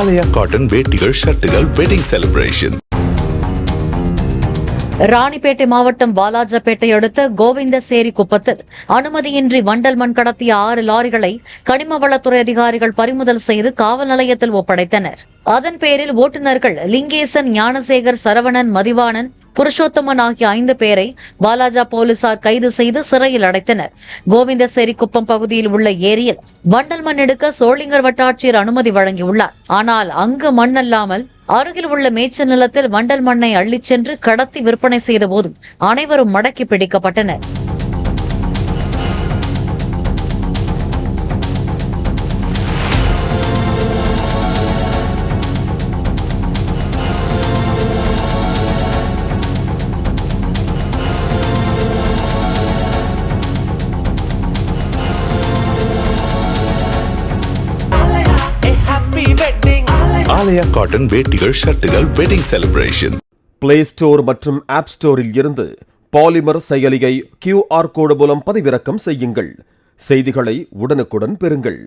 ஆலயா cotton வேட்டிகள் ஷர்ட்டுகள் wedding celebration. Ranipet மாவட்டம் வாலாஜாபேட்டை அடுத்த கோவிந்தசேரி குப்பத்தில் அனுமதியின்றி வண்டல் மண் கடத்திய 6 லாரிகளை கனிமவளத்துறை அதிகாரிகள் பறிமுதல் செய்து காவல் நிலையத்தில் ஒப்படைத்தனர். அதன் பேரில் ஓட்டுநர்கள் லிங்கேசன், ஞானசேகர், சரவணன், மதிவாணன், புருஷோத்தமன் ஆகிய 5 பேரை வாலாஜா போலீசார் கைது செய்து சிறையில் அடைத்தனர். கோவிந்தசேரி குப்பம் பகுதியில் உள்ள ஏரியில் வண்டல் மண் எடுக்க சோளிங்கர் வட்டாட்சியர் அனுமதி வழங்கியுள்ளார். ஆனால் அங்கு மண் அல்லாமல் அருகில் உள்ள மேய்ச்சல் நிலத்தில் வண்டல் மண்ணை அள்ளிச் சென்று கடத்தி விற்பனை செய்த போதும் அனைவரும் மடக்கி பிடிக்கப்பட்டனர். ஆலயா காட்டன் வேட்டிகள் ஷர்ட்டுகள் வெட்டிங் செலிப்ரேஷன். பிளே ஸ்டோர் மற்றும் ஆப் ஸ்டோரில் இருந்து பாலிமர் செயலியை QR கோடு மூலம் பதிவிறக்கம் செய்யுங்கள். செய்திகளை உடனுக்குடன் பெறுங்கள்.